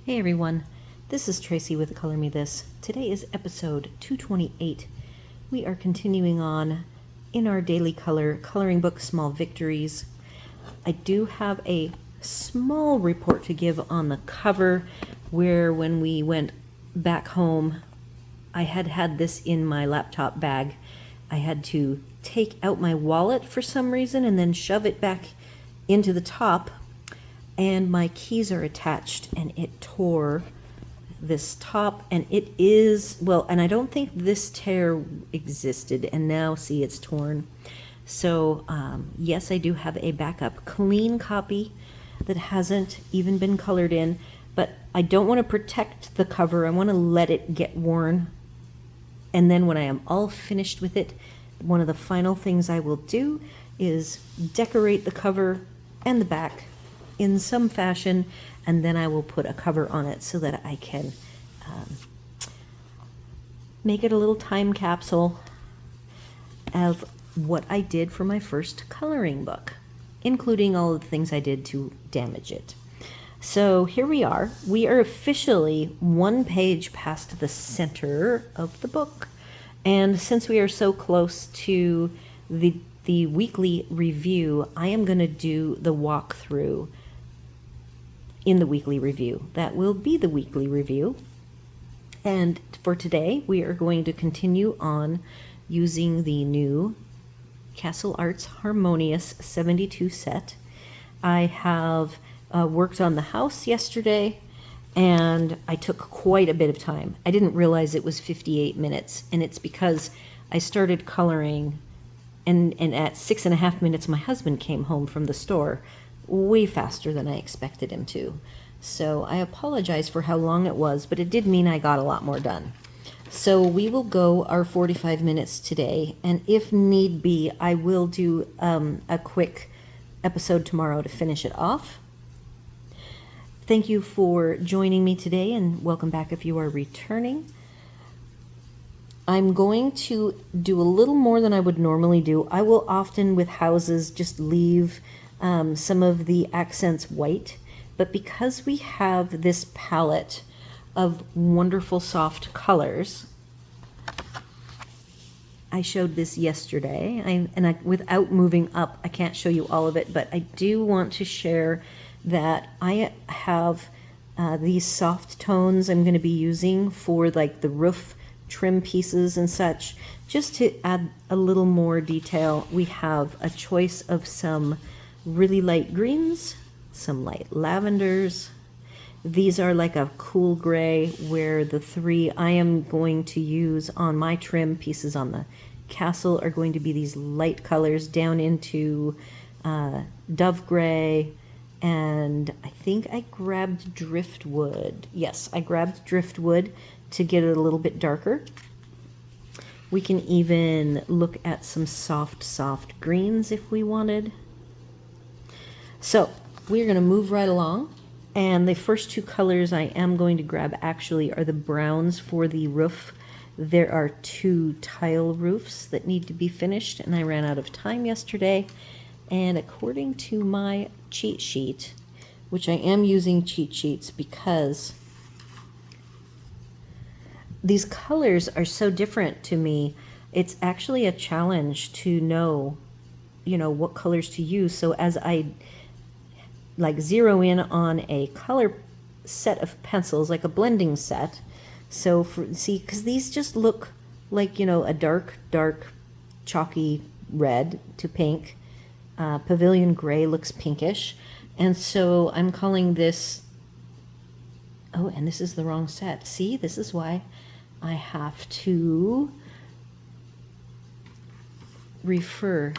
Hey everyone, this is Tracy with Color Me This. Today is episode 228. We are continuing on in our daily coloring book, Small Victories. I do have a small report to give on the cover where when we went back home, I had this in my laptop bag. I had to take out my wallet for some reason and then shove it back into the top, and my keys are attached, and it tore this top, and it is, well, and I don't think this tear existed, and now see it's torn. So yes, I do have a backup clean copy that hasn't even been colored in, but I don't want to protect the cover. I want to let it get worn, and then when I am all finished with it, one of the final things I will do is decorate the cover and the back in some fashion, and then I will put a cover on it so that I can make it a little time capsule of what I did for my first coloring book, including all of the things I did to damage it. So here we are. We are officially one page past the center of the book, and since we are so close to the weekly review, I am going to do the walkthrough in the weekly review. That will be the weekly review. And for today, we are going to continue on using the new Castle Arts Harmonious 72 set. I have worked on the house yesterday, and I took quite a bit of time. I didn't realize it was 58 minutes, and it's because I started coloring, and at 6.5 minutes, my husband came home from the store, way faster than I expected him to. So I apologize for how long it was, but it did mean I got a lot more done. So we will go our 45 minutes today, and if need be, I will do a quick episode tomorrow to finish it off. Thank you for joining me today, and welcome back if you are returning. I'm going to do a little more than I would normally do. I will often, with houses, just leave some of the accents white, but because we have this palette of wonderful soft colors, I showed this yesterday, without moving up, I can't show you all of it, but I do want to share that I have these soft tones I'm going to be using for like the roof trim pieces and such. Just to add a little more detail, we have a choice of some really light greens, some light lavenders. These are like a cool gray, where the three I am going to use on my trim pieces on the castle are going to be these light colors down into dove gray, and I think I grabbed driftwood. Yes, I grabbed driftwood to get it a little bit darker. We can even look at some soft greens if we wanted. So we're going to move right along, and the first two colors I am going to grab actually are the browns for the roof. There are 2 tile roofs that need to be finished, and I ran out of time yesterday, and according to my cheat sheet, which I am using cheat sheets because these colors are so different to me, it's actually a challenge to know, what colors to use. So as I zero in on a color set of pencils, like a blending set, so because these just look like, a dark chalky red to pink. Pavilion gray looks pinkish, and so I'm calling this, oh, and this is the wrong set. See, this is why I have to refer.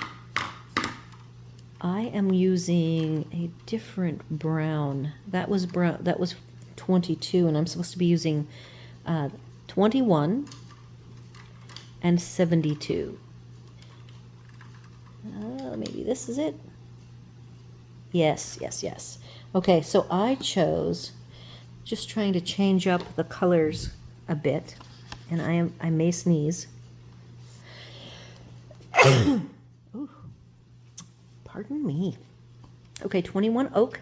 I am using a different brown. That was 22, and I'm supposed to be using 21 and 72. Maybe this is it. Yes. Okay, so I chose, just trying to change up the colors a bit, and I may sneeze. Ooh, pardon me. Okay, 21 oak,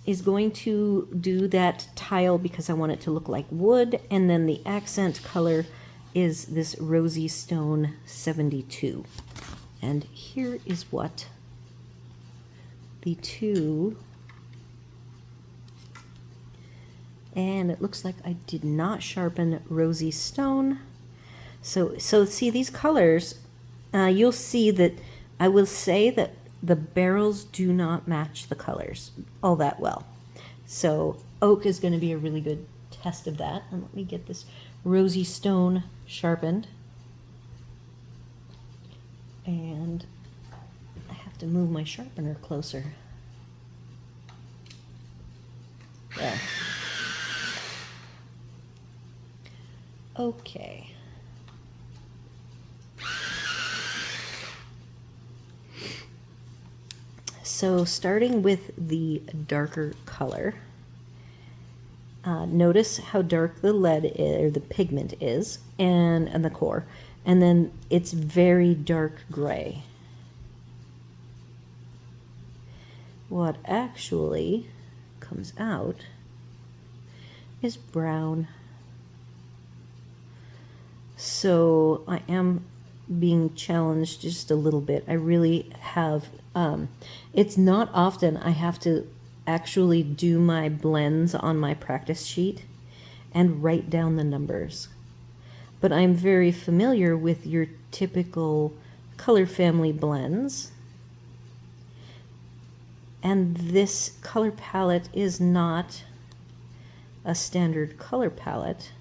is going to do that tile because I want it to look like wood, and then the accent color is this Rosy Stone 72. And here is what the two, and it looks like I did not sharpen Rosy Stone. So see these colors, you'll see that I will say that the barrels do not match the colors all that well. So oak is going to be a really good test of that. And let me get this Rosy Stone sharpened. And I have to move my sharpener closer. There. Okay. So starting with the darker color, notice how dark the lead is, or the pigment is, and the core, and then it's very dark gray. What actually comes out is brown. So I am being challenged just a little bit. I really have, it's not often I have to actually do my blends on my practice sheet and write down the numbers. But I'm very familiar with your typical color family blends. And this color palette is not a standard color palette.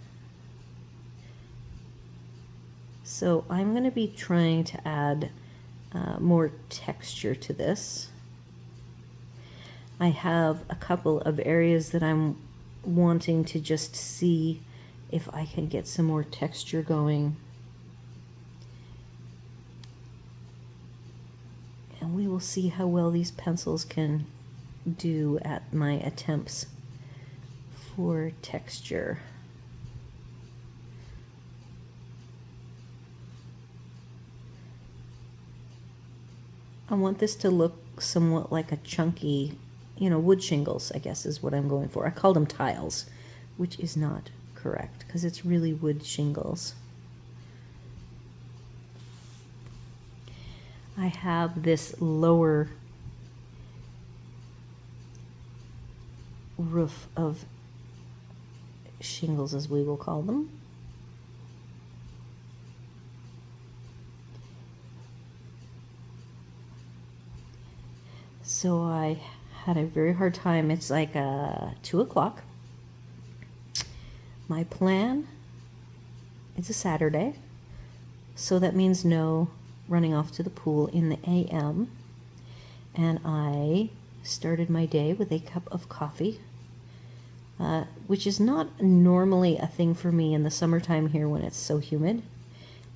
So I'm going to be trying to add more texture to this. I have a couple of areas that I'm wanting to just see if I can get some more texture going. And we will see how well these pencils can do at my attempts for texture. I want this to look somewhat like a chunky, wood shingles, I guess is what I'm going for. I called them tiles, which is not correct because it's really wood shingles. I have this lower roof of shingles, as we will call them. So I had a very hard time. It's like 2 o'clock. My plan, it's a Saturday, so that means no running off to the pool in the AM. And I started my day with a cup of coffee, which is not normally a thing for me in the summertime here when it's so humid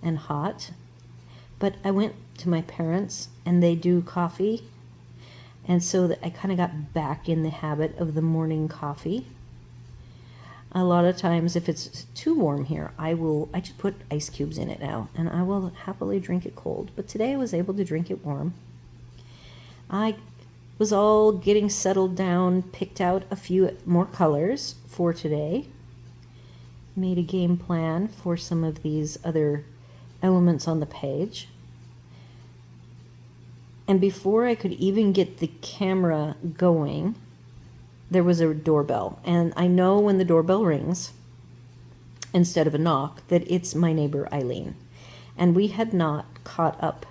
and hot. But I went to my parents and they do coffee. And so that I kind of got back in the habit of the morning coffee. A lot of times if it's too warm here, I just put ice cubes in it now and I will happily drink it cold. But today I was able to drink it warm. I was all getting settled down, picked out a few more colors for today, made a game plan for some of these other elements on the page. And before I could even get the camera going, there was a doorbell. And I know when the doorbell rings, instead of a knock, that it's my neighbor Eileen. And we had not caught up.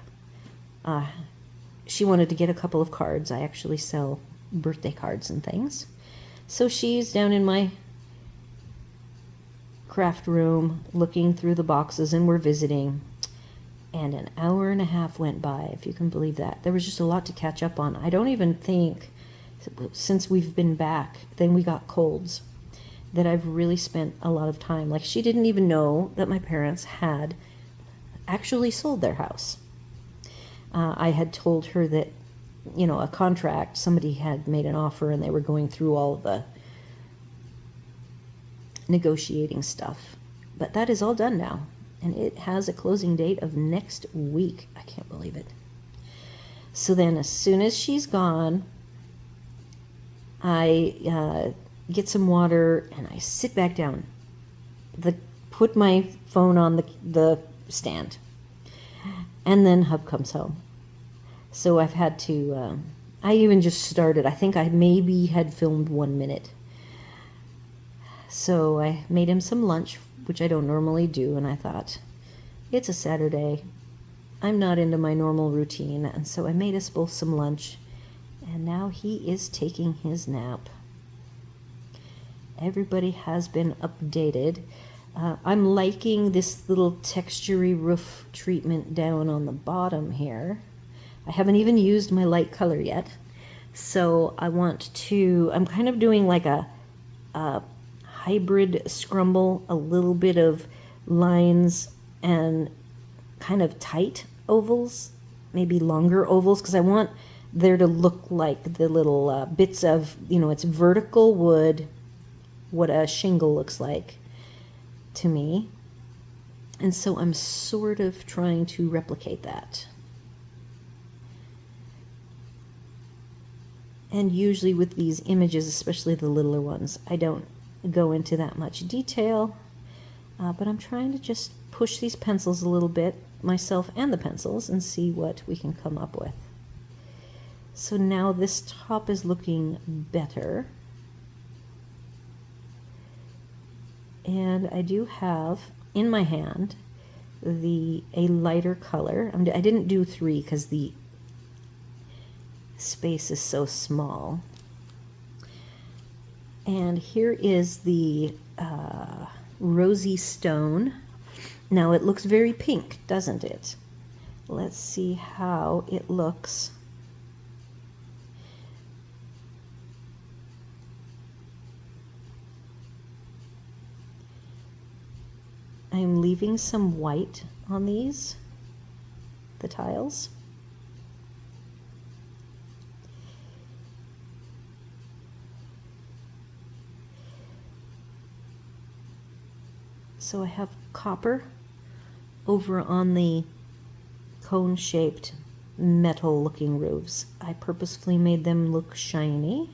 She wanted to get a couple of cards. I actually sell birthday cards and things. So she's down in my craft room looking through the boxes and we're visiting. And an hour and a half went by, if you can believe that. There was just a lot to catch up on. I don't even think, since we've been back, then we got colds, that I've really spent a lot of time. Like, she didn't even know that my parents had actually sold their house. I had told her that, a contract, somebody had made an offer and they were going through all the negotiating stuff. But that is all done now. And it has a closing date of next week. I can't believe it. So then as soon as she's gone, I get some water and I sit back down. Put my phone on the stand, and then Hub comes home. So I've had to, I even just started. I think I maybe had filmed 1 minute. So I made him some lunch, which I don't normally do, and I thought, it's a Saturday. I'm not into my normal routine, and so I made us both some lunch, and now he is taking his nap. Everybody has been updated. I'm liking this little textury roof treatment down on the bottom here. I haven't even used my light color yet. So I'm kind of doing like a hybrid scrumble, a little bit of lines and kind of tight ovals, maybe longer ovals, because I want there to look like the little bits of, it's vertical wood, what a shingle looks like to me. And so I'm sort of trying to replicate that. And usually with these images, especially the littler ones, I don't go into that much detail, but I'm trying to just push these pencils a little bit, myself and the pencils, and see what we can come up with. So now this top is looking better. And I do have in my hand a lighter color. I didn't do 3 because the space is so small. And here is the rosy stone. Now it looks very pink, doesn't it? Let's see how it looks. I'm leaving some white on the tiles. So I have copper over on the cone-shaped metal-looking roofs. I purposefully made them look shiny.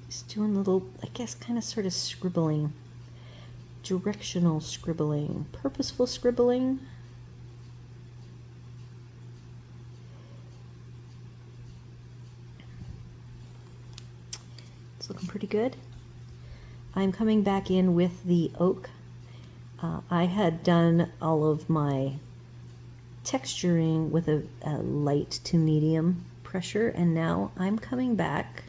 Just doing little, I guess, kind of sort of scribbling, directional scribbling, purposeful scribbling. It's looking pretty good. I'm coming back in with the oak. I had done all of my texturing with a light to medium pressure, and now I'm coming back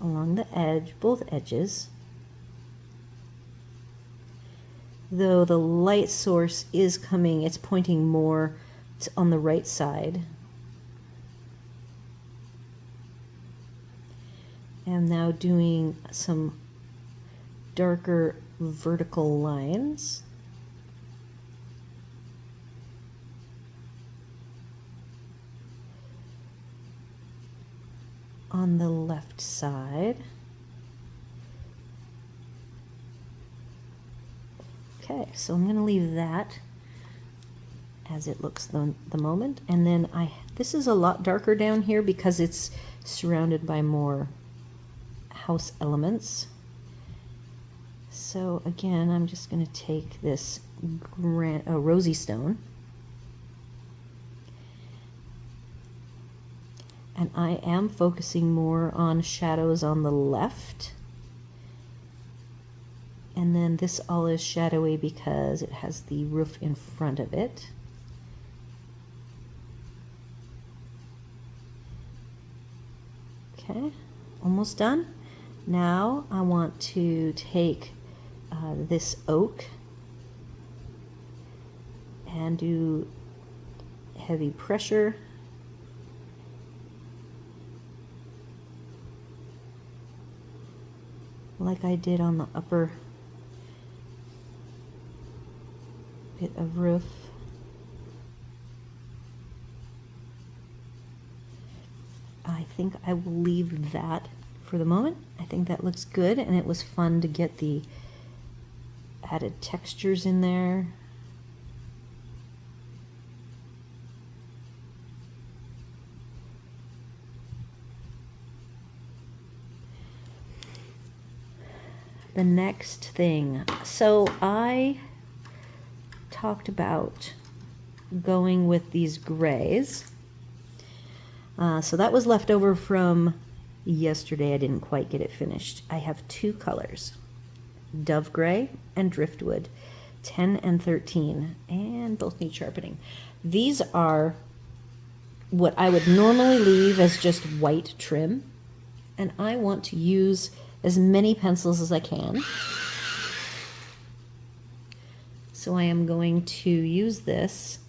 along the edge, both edges. Though the light source is coming, it's pointing more on the right side. I'm now doing some darker vertical lines. On the left side. Okay, so I'm going to leave that as it looks the moment. And then this is a lot darker down here because it's surrounded by more house elements. So again, I'm just going to take this rosy stone, and I am focusing more on shadows on the left. And then this all is shadowy because it has the roof in front of it. Okay, almost done. Now I want to take this oak and do heavy pressure. Like I did on the upper bit of roof. I think I will leave that for the moment. I think that looks good, and it was fun to get the added textures in there. The next thing, so I talked about going with these grays. So that was left over from yesterday. I didn't quite get it finished. I have two colors, Dove Gray and Driftwood, 10 and 13, and both need sharpening. These are what I would normally leave as just white trim, and I want to use as many pencils as I can. So I am going to use this.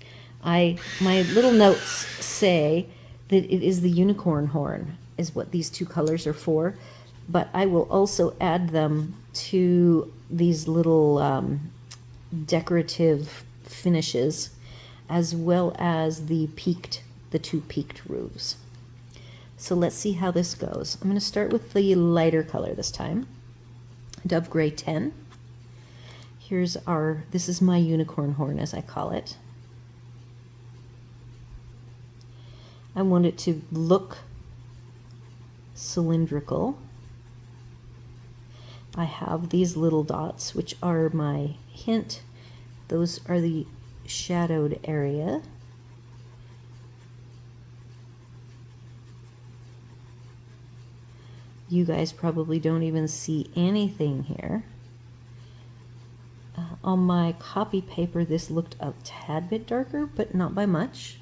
My little notes say that it is the unicorn horn is what these two colors are for, but I will also add them to these little decorative finishes, as well as the two peaked roofs. So let's see how this goes. I'm going to start with the lighter color this time, Dove Gray 10. This is my unicorn horn, as I call it. I want it to look cylindrical. I have these little dots, which are my hint. Those are the shadowed area. You guys probably don't even see anything here. On my copy paper, this looked a tad bit darker, but not by much.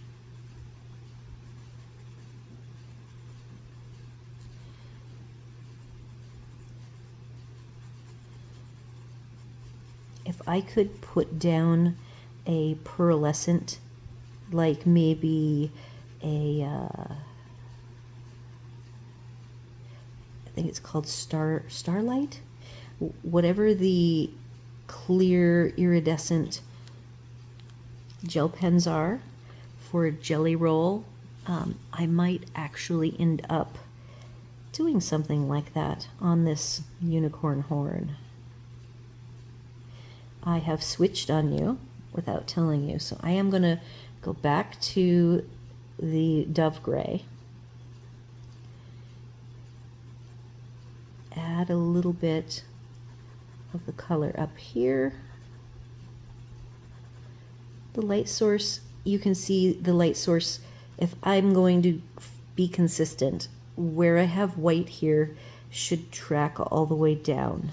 If I could put down a pearlescent, like maybe I think it's called Starlight, whatever the clear iridescent gel pens are for a jelly roll, I might actually end up doing something like that on this unicorn horn. I have switched on you without telling you, so I am going to go back to the Dove Gray, add a little bit of the color up here. The light source, you can see the light source, if I'm going to be consistent, where I have white here should track all the way down.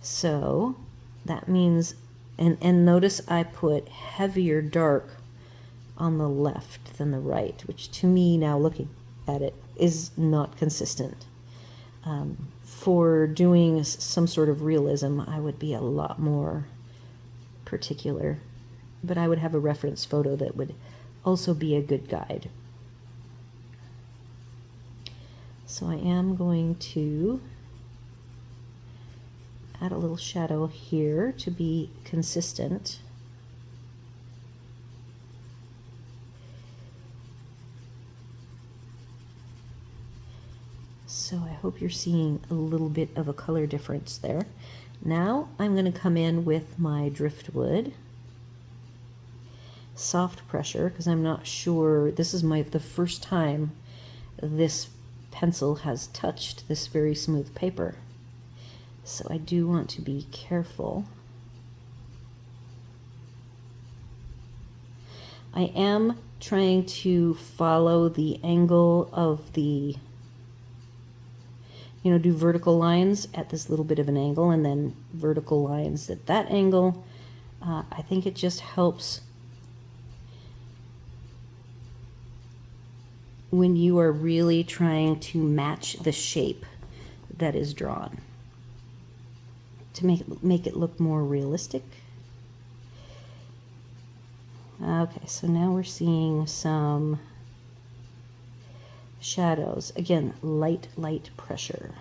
So that means, and notice I put heavier dark on the left than the right, which to me now looking at it is not consistent. For doing some sort of realism, I would be a lot more particular, but I would have a reference photo that would also be a good guide. So I am going to add a little shadow here to be consistent. So I hope you're seeing a little bit of a color difference there. Now I'm going to come in with my driftwood, soft pressure, because I'm not sure, this is the first time this pencil has touched this very smooth paper. So I do want to be careful. I am trying to follow the angle of the, do vertical lines at this little bit of an angle and then vertical lines at that angle. I think it just helps when you are really trying to match the shape that is drawn to make it look more realistic. Okay, so now we're seeing some shadows. Again, light pressure.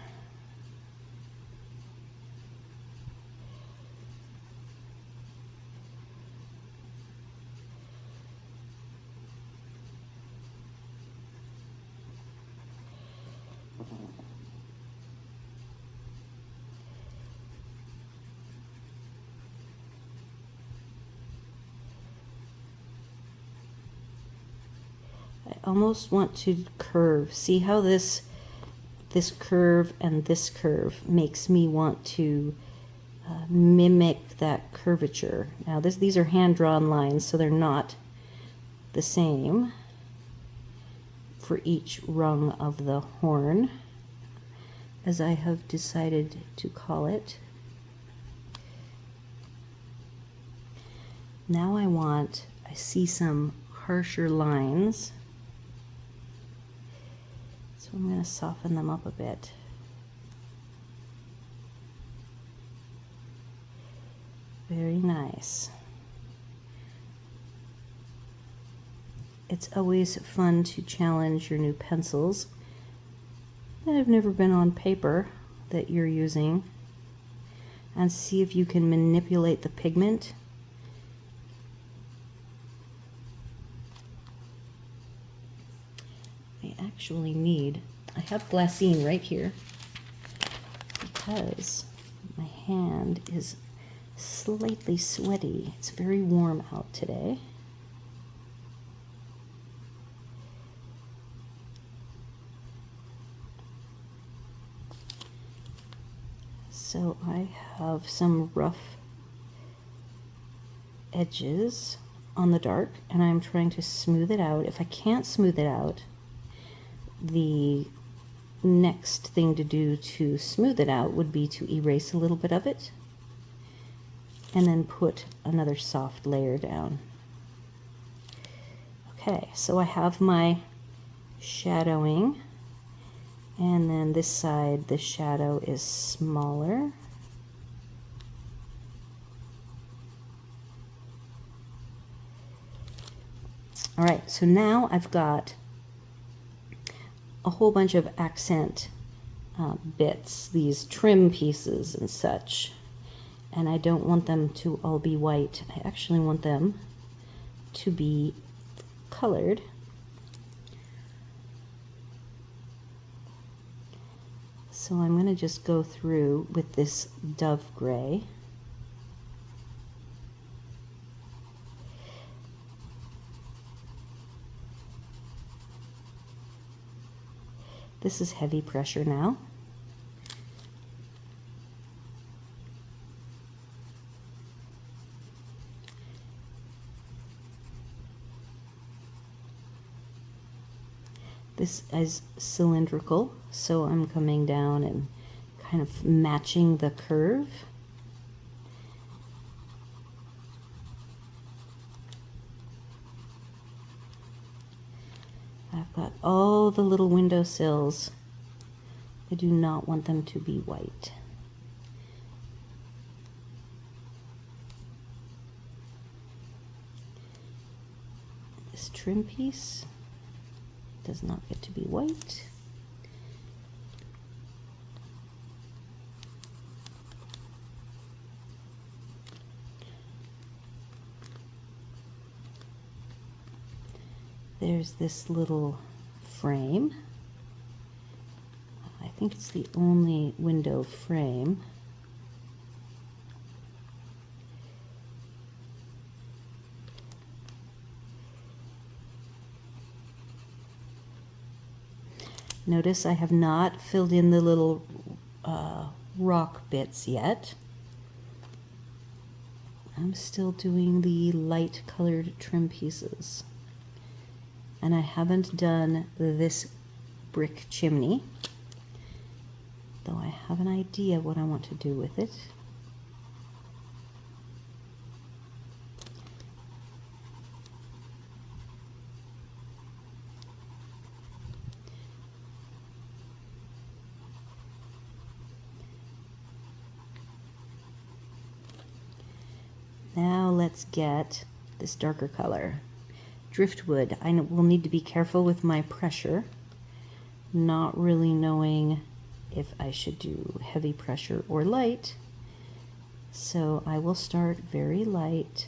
I almost want to curve. See how this curve and this curve makes me want to mimic that curvature. Now these are hand-drawn lines, so they're not the same for each rung of the horn, as I have decided to call it. Now I see some harsher lines, so I'm going to soften them up a bit. Very nice. It's always fun to challenge your new pencils that have never been on paper that you're using and see if you can manipulate the pigment. I have glassine right here because my hand is slightly sweaty. It's very warm out today. So I have some rough edges on the dark and I'm trying to smooth it out. If I can't smooth it out, the next thing to do to smooth it out would be to erase a little bit of it and then put another soft layer down. Okay, so I have my shadowing, and then this side the shadow is smaller. All right, so now I've got a whole bunch of accent bits, these trim pieces and such, and I don't want them to all be white. I actually want them to be colored. So I'm going to just go through with this dove gray. This is heavy pressure now. This is cylindrical, so I'm coming down and kind of matching the curve. I've got all the little windowsills. I do not want them to be white. This trim piece does not get to be white. There's this little frame. I think it's the only window frame. Notice I have not filled in the little rock bits yet. I'm still doing the light colored trim pieces. And I haven't done this brick chimney, though I have an idea what I want to do with it. Now let's get this darker color. Driftwood. I will need to be careful with my pressure, not really knowing if I should do heavy pressure or light. So I will start very light.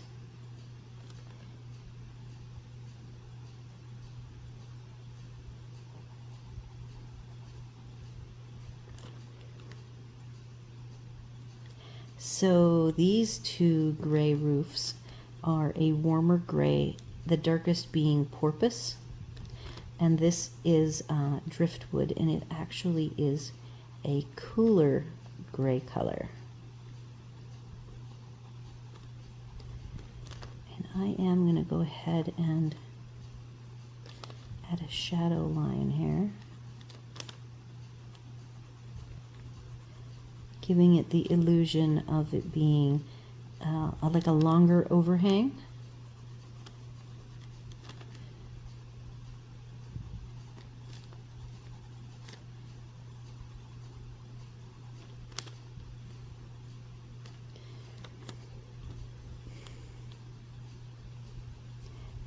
So these two gray roofs are a warmer gray, the darkest being porpoise. And this is driftwood, and it actually is a cooler gray color. And I am going to go ahead and add a shadow line here, giving it the illusion of it being like a longer overhang.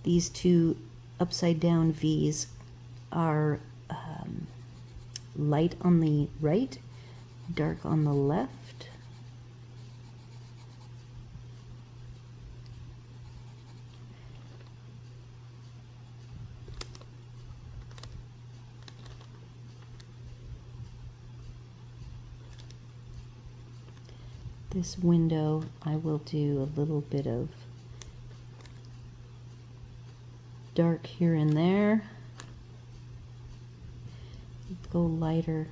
These two upside down V's are light on the right, dark on the left. This window, I will do a little bit of dark here and there. Go lighter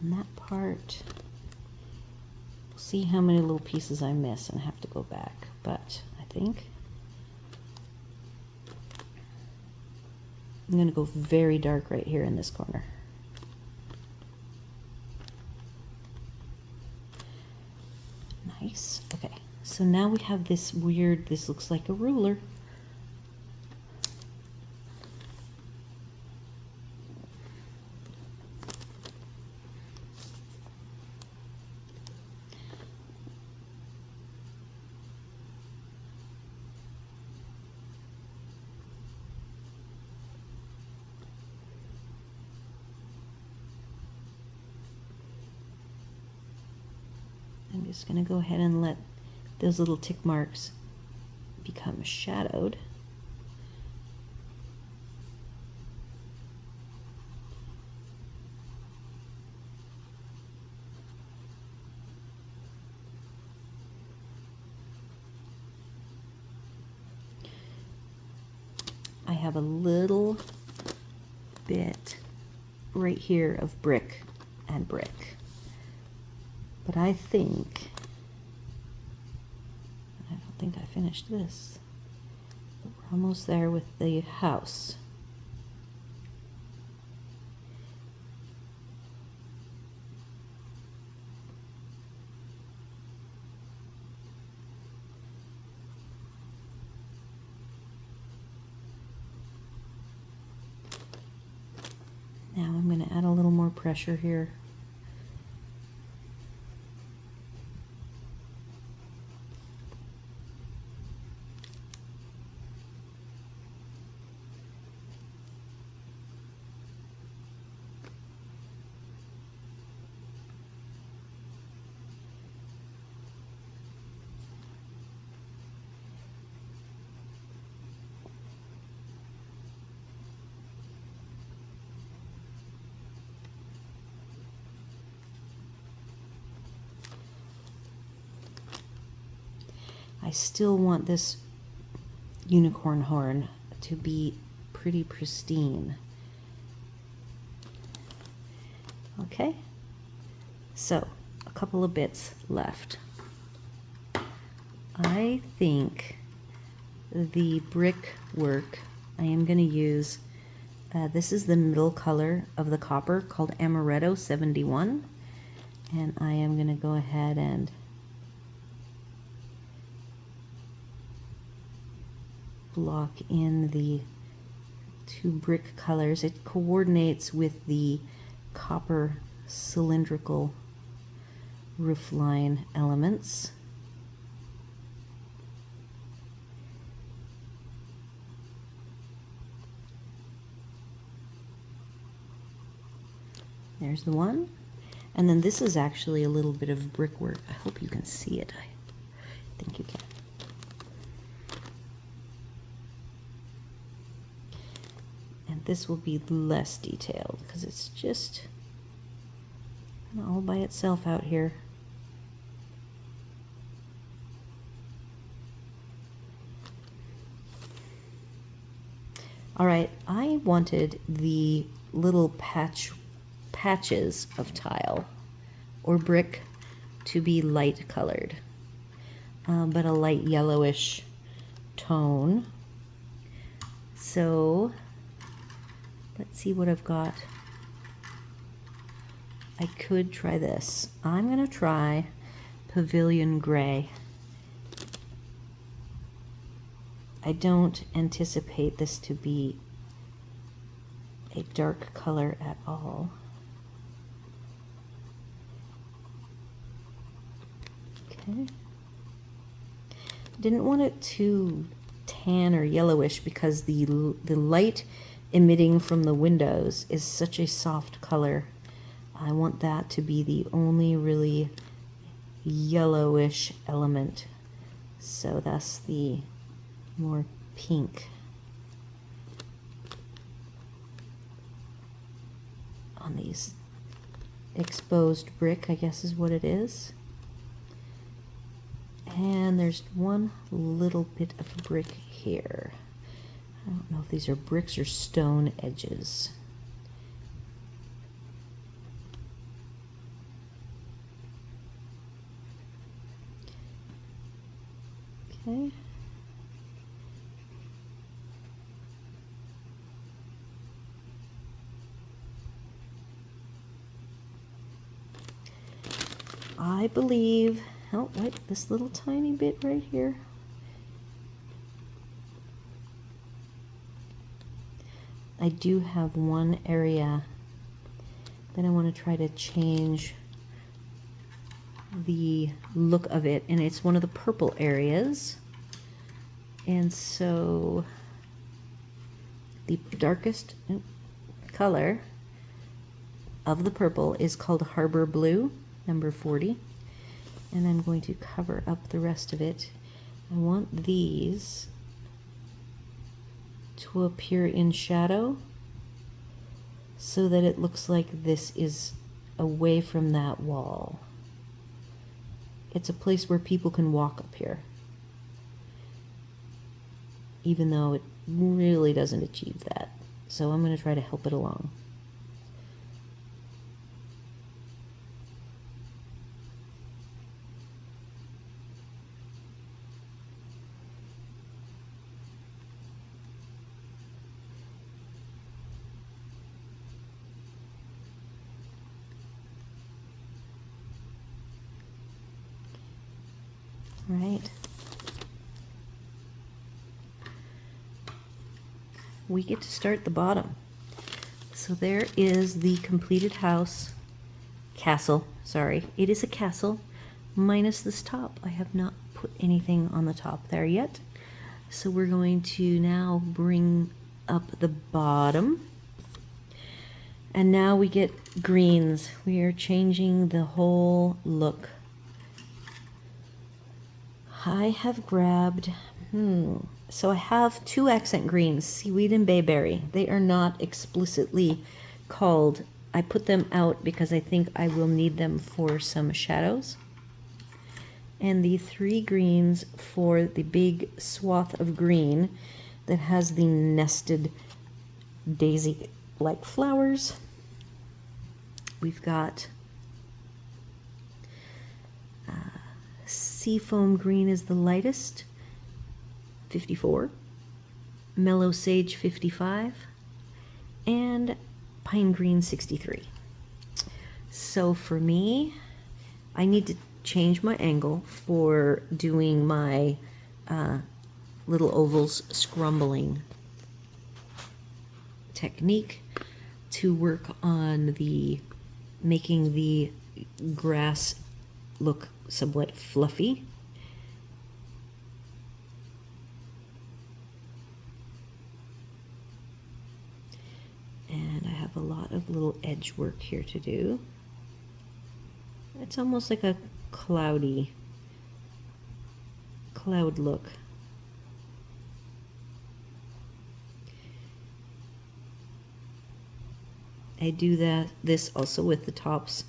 on that part. We'll see how many little pieces I miss and have to go back, but I think I'm going to go very dark right here in this corner. Nice. Okay, so now we have this weird, this looks like a ruler. I'm just going to go ahead and let those little tick marks become shadowed. I have a little bit right here of brick and brick. But I don't think I finished this. But we're almost there with the house. Now I'm going to add a little more pressure here. I still want this unicorn horn to be pretty pristine. Okay, so a couple of bits left. I think the brick work, I am going to use, this is the middle color of the copper called Amaretto 71, and I am going to go ahead and block in the two brick colors. It coordinates with the copper cylindrical roofline elements. There's the one. And then this is actually a little bit of brickwork. I hope you can see it. I think you can. And this will be less detailed because it's just all by itself out here. All right, I wanted the little patches of tile or brick to be light colored, but a light yellowish tone. So let's see what I've got. I could try this. I'm gonna try Pavilion Gray. I don't anticipate this to be a dark color at all. Okay. Didn't want it too tan or yellowish because the light emitting from the windows is such a soft color. I want that to be the only really yellowish element. So that's the more pink on these exposed brick, I guess is what it is. And there's one little bit of brick here. I don't know if these are bricks or stone edges. Okay. I believe, oh wait, this little tiny bit right here. I do have one area that I want to try to change the look of it, and it's one of the purple areas. And so the darkest color of the purple is called Harbor Blue, number 40. And I'm going to cover up the rest of it. I want these to appear in shadow so that it looks like this is away from that wall. It's a place where people can walk up here, even though it really doesn't achieve that. So I'm going to try to help it along. Right. We get to start the bottom. So there is the completed house, castle, sorry. It is a castle minus this top. I have not put anything on the top there yet. So we're going to now bring up the bottom. And now we get greens. We are changing the whole look. I have grabbed, so I have two accent greens, seaweed and bayberry. They are not explicitly called. I put them out because I think I will need them for some shadows. And the three greens for the big swath of green that has the nested daisy-like flowers. We've got Seafoam green is the lightest, 54, mellow sage 55, and pine green 63. So for me, I need to change my angle for doing my little ovals scrumbling technique to work on the making the grass look somewhat fluffy. And I have a lot of little edge work here to do. It's almost like a cloud look. I do this also with the tops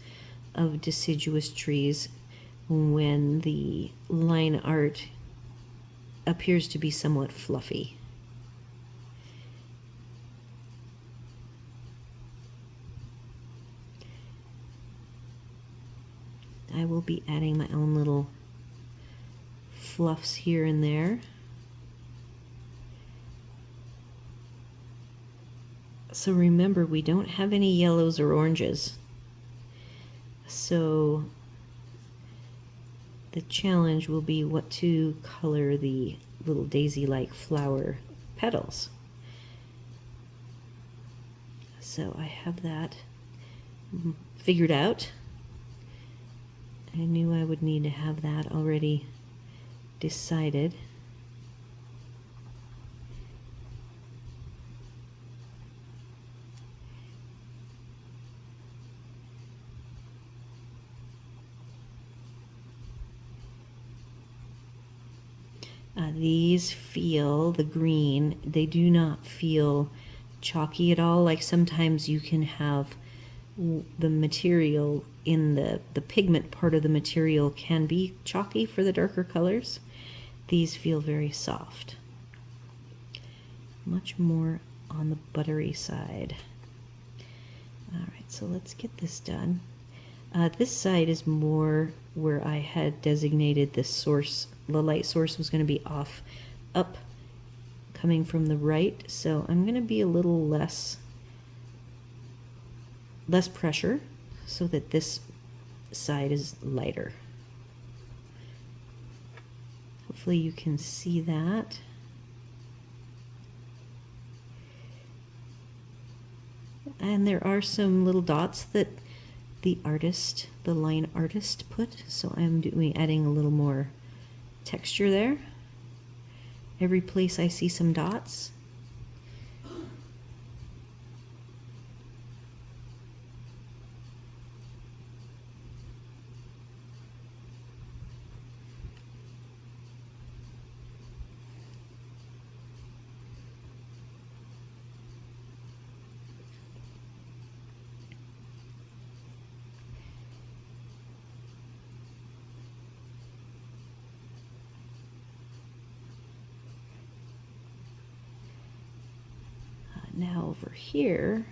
of deciduous trees when the line art appears to be somewhat fluffy. I will be adding my own little fluffs here and there. So remember, we don't have any yellows or oranges. So the challenge will be what to color the little daisy-like flower petals. So I have that figured out. I knew I would need to have that already decided. These feel, the green, they do not feel chalky at all. Like sometimes you can have the material in the pigment part of the material can be chalky for the darker colors. These feel very soft. Much more on the buttery side. All right, so let's get this done. This side is more where I had designated the source. The light source was going to be off, up, coming from the right. So I'm going to be a little less pressure so that this side is lighter. Hopefully you can see that. And there are some little dots that the line artist put, so I'm adding a little more texture there. Every place I see some dots. Now over here,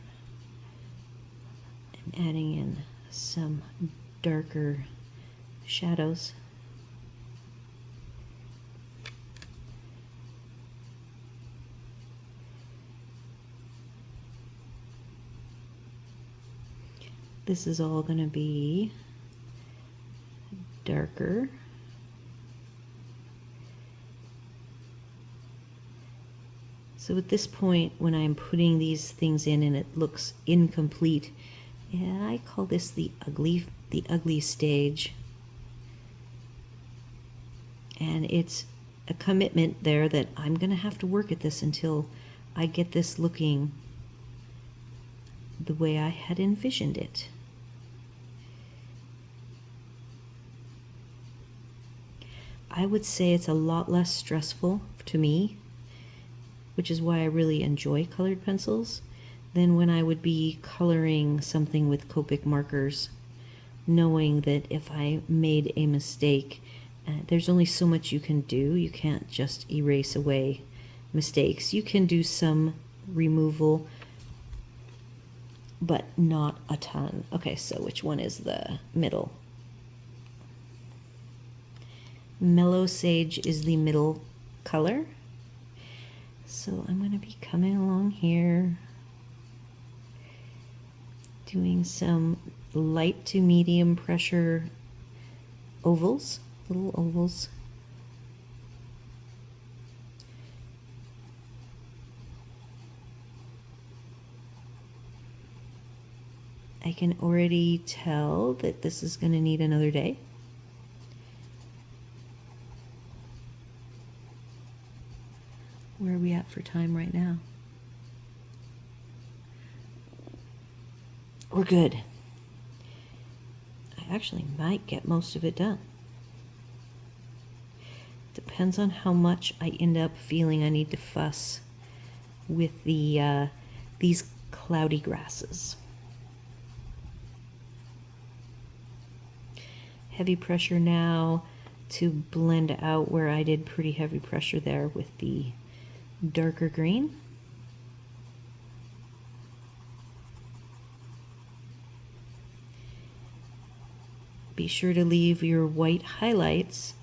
I'm adding in some darker shadows. This is all going to be darker. So at this point, when I'm putting these things in and it looks incomplete, and I call this the ugly stage. And it's a commitment there that I'm going to have to work at this until I get this looking the way I had envisioned it. I would say it's a lot less stressful to me, which is why I really enjoy colored pencils, than when I would be coloring something with Copic markers, knowing that if I made a mistake, there's only so much you can do. You can't just erase away mistakes. You can do some removal, but not a ton. Okay, so which one is the middle? Mellow Sage is the middle color. So I'm going to be coming along here, doing some light to medium pressure ovals, little ovals. I can already tell that this is going to need another day. Where are we at for time right now? We're good. I actually might get most of it done. Depends on how much I end up feeling I need to fuss with the these cloudy grasses. Heavy pressure now to blend out where I did pretty heavy pressure there with the darker green. Be sure to leave your white highlights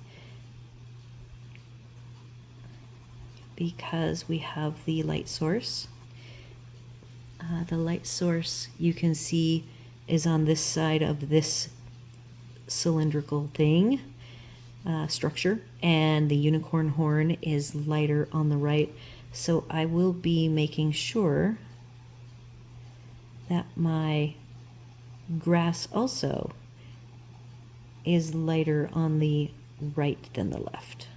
because we have the light source. The light source you can see is on this side of this cylindrical thing, structure, and the unicorn horn is lighter on the right. So I will be making sure that my grass also is lighter on the right than the left.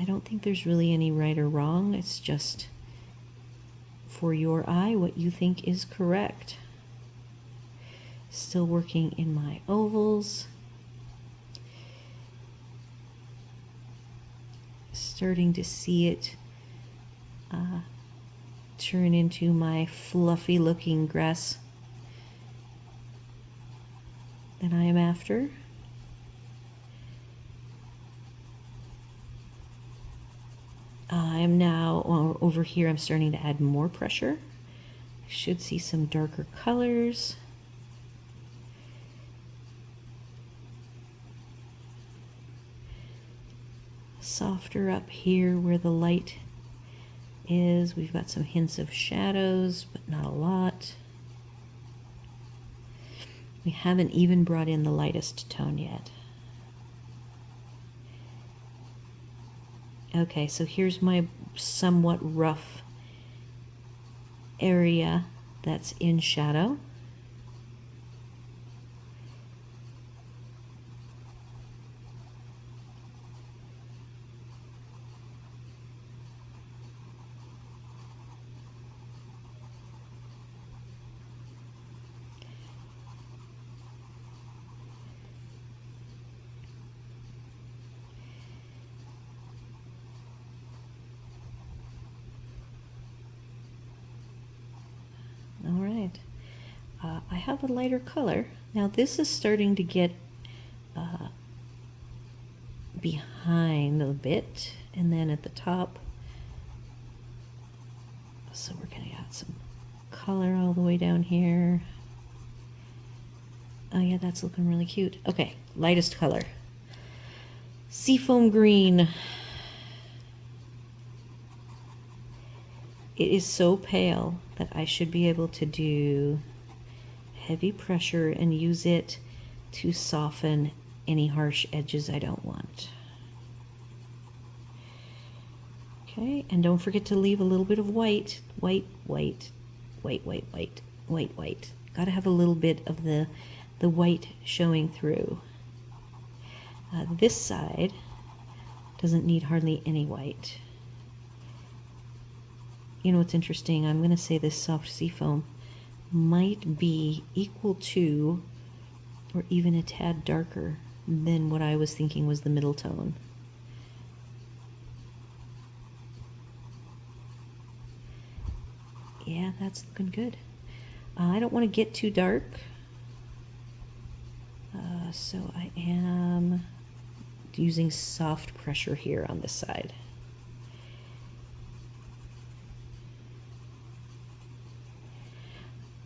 I don't think there's really any right or wrong. It's just for your eye what you think is correct. Still working in my ovals. Starting to see it turn into my fluffy looking grass that I am after. I am now over here, I'm starting to add more pressure. I should see some darker colors. Softer up here where the light is. We've got some hints of shadows, but not a lot. We haven't even brought in the lightest tone yet. Okay, so here's my somewhat rough area that's in shadow. All right, I have a lighter color. Now this is starting to get behind a bit, and then at the top. So we're gonna add some color all the way down here. Oh yeah, that's looking really cute. Okay, lightest color. Seafoam green. It is so pale that I should be able to do heavy pressure and use it to soften any harsh edges I don't want. Okay, and don't forget to leave a little bit of white. White. Gotta have a little bit of the white showing through. This side doesn't need hardly any white. You know what's interesting? I'm going to say this soft seafoam might be equal to or even a tad darker than what I was thinking was the middle tone. Yeah, that's looking good. I don't want to get too dark, so I am using soft pressure here on this side.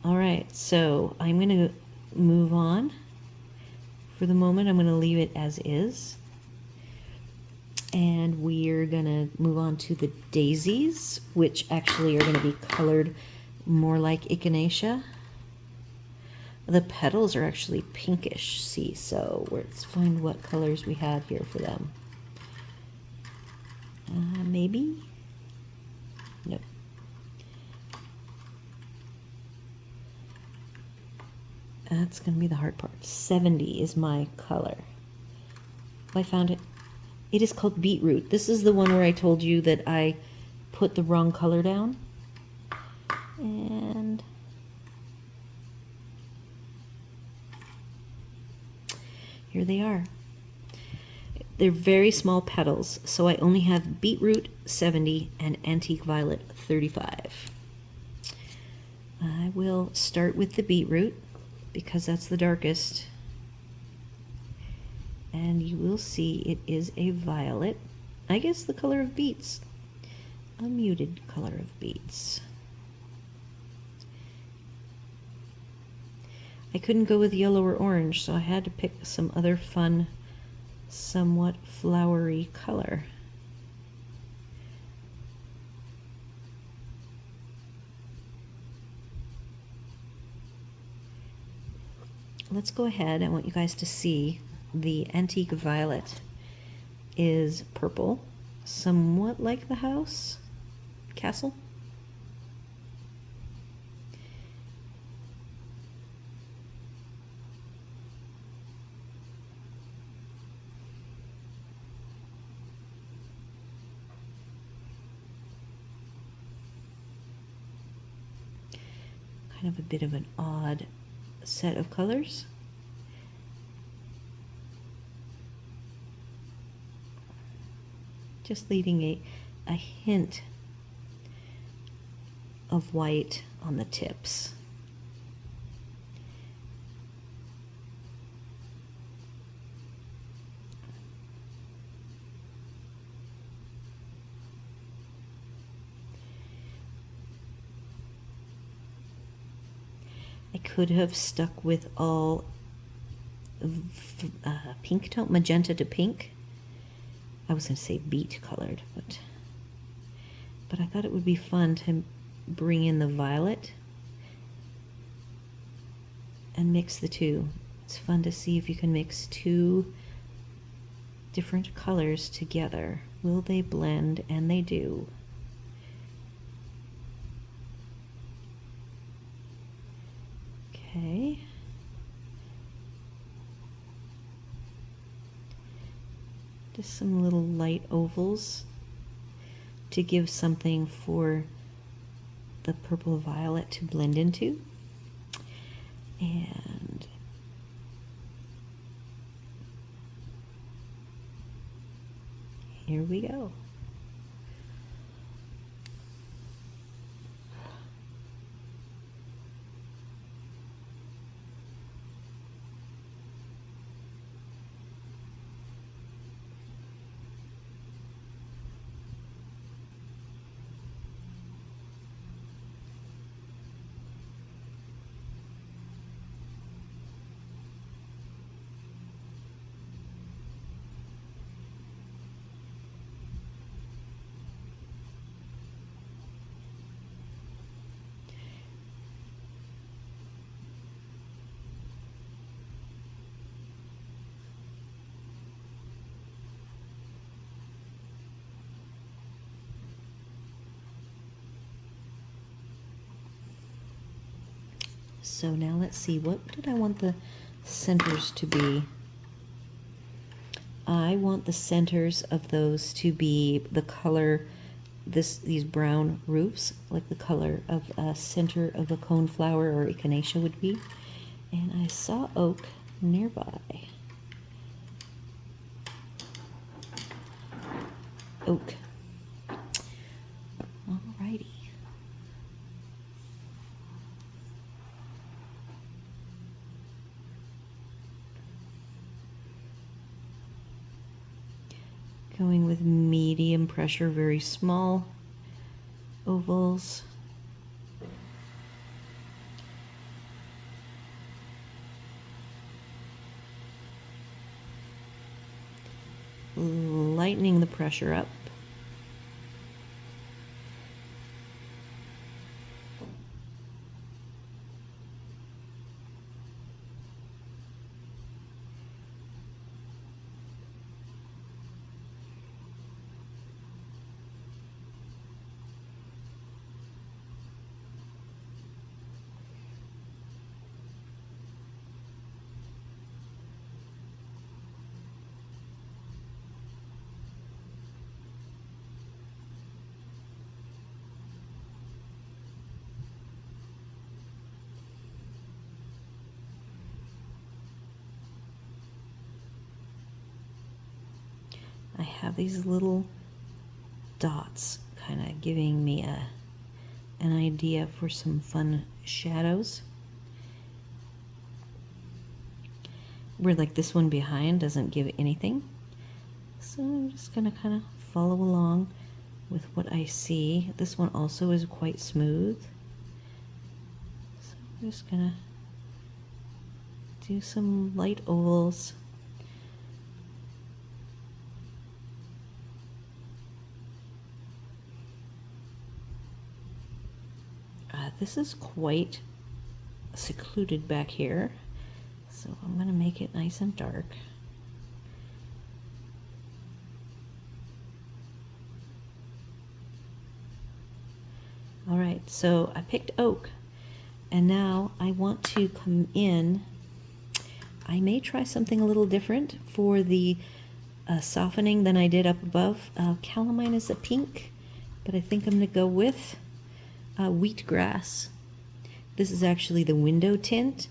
All right, so I'm going to move on. For the moment, I'm going to leave it as is. And we're going to move on to the daisies, which actually are going to be colored more like echinacea. The petals are actually pinkish, see, so let's find what colors we have here for them. Maybe? Nope. That's going to be the hard part. 70 is my color. I found it. It is called beetroot. This is the one where I told you that I put the wrong color down. And here they are. They're very small petals, so I only have beetroot 70 and antique violet 35. I will start with the beetroot because that's the darkest. And you will see it is a violet. I guess the color of beets. A muted color of beets. I couldn't go with yellow or orange, so I had to pick some other fun, somewhat flowery color. Let's go ahead. I want you guys to see the antique violet is purple, somewhat like the house, castle. Kind of a bit of an odd set of colors. Just leaving a hint of white on the tips. I could have stuck with all pink tone, magenta to pink. I was going to say beet colored, but I thought it would be fun to bring in the violet and mix the two. It's fun to see if you can mix two different colors together. Will they blend? And they do. Okay. Just some little light ovals to give something for the purple violet to blend into. And here we go. So now let's see, what did I want the centers to be? I want the centers of those to be the color, these brown roofs, like the color of a center of a coneflower or echinacea would be. And I saw oak nearby. Oak. Alrighty. Going with medium pressure, very small ovals. Lightening the pressure up. I have these little dots kind of giving me an idea for some fun shadows. Where like this one behind doesn't give anything. So I'm just gonna kind of follow along with what I see. This one also is quite smooth. So I'm just gonna do some light ovals. This is quite secluded back here, so I'm going to make it nice and dark. All right, so I picked oak, and now I want to come in. I may try something a little different for the softening than I did up above. Calamine is a pink, but I think I'm going to go with wheatgrass. This is actually the window tint,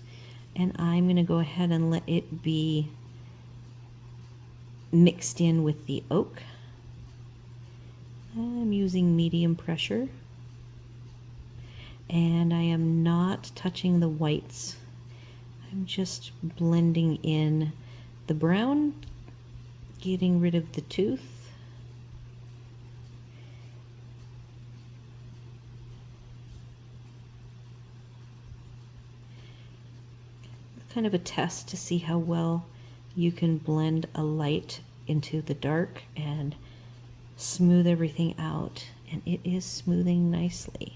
and I'm going to go ahead and let it be mixed in with the oak. I'm using medium pressure, and I am not touching the whites. I'm just blending in the brown, getting rid of the tooth. Kind of a test to see how well you can blend a light into the dark and smooth everything out, and it is smoothing nicely.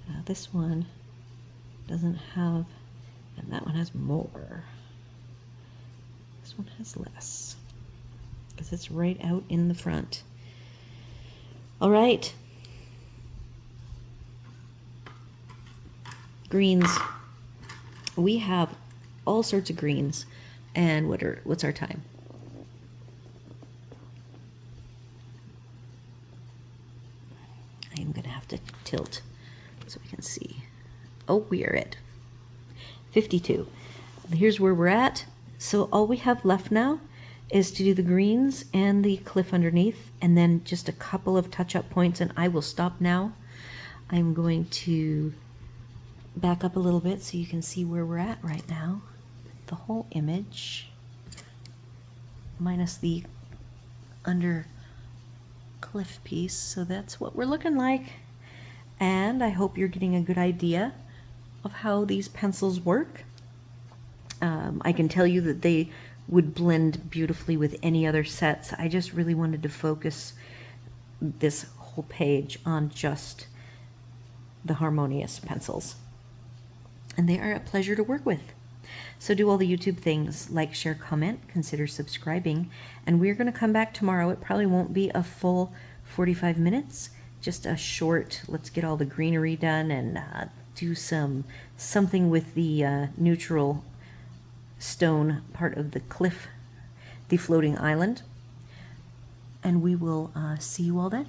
Now this one doesn't have, and that one has more. This one has less because it's right out in the front. All right. Greens. We have all sorts of greens. And what's our time? I'm gonna have to tilt so we can see. Oh, we are at 52. Here's where we're at. So all we have left now is to do the greens and the cliff underneath, and then just a couple of touch-up points, and I will stop now. I'm going to back up a little bit so you can see where we're at right now. The whole image, minus the under cliff piece. So that's what we're looking like. And I hope you're getting a good idea of how these pencils work. I can tell you that they would blend beautifully with any other sets. I just really wanted to focus this whole page on just the Harmonious pencils. And they are a pleasure to work with. So do all the YouTube things, like, share, comment, consider subscribing, and we're going to come back tomorrow. It probably won't be a full 45 minutes, just a short, let's get all the greenery done and do something with the neutral stone part of the cliff, the floating island, and we will see you all then.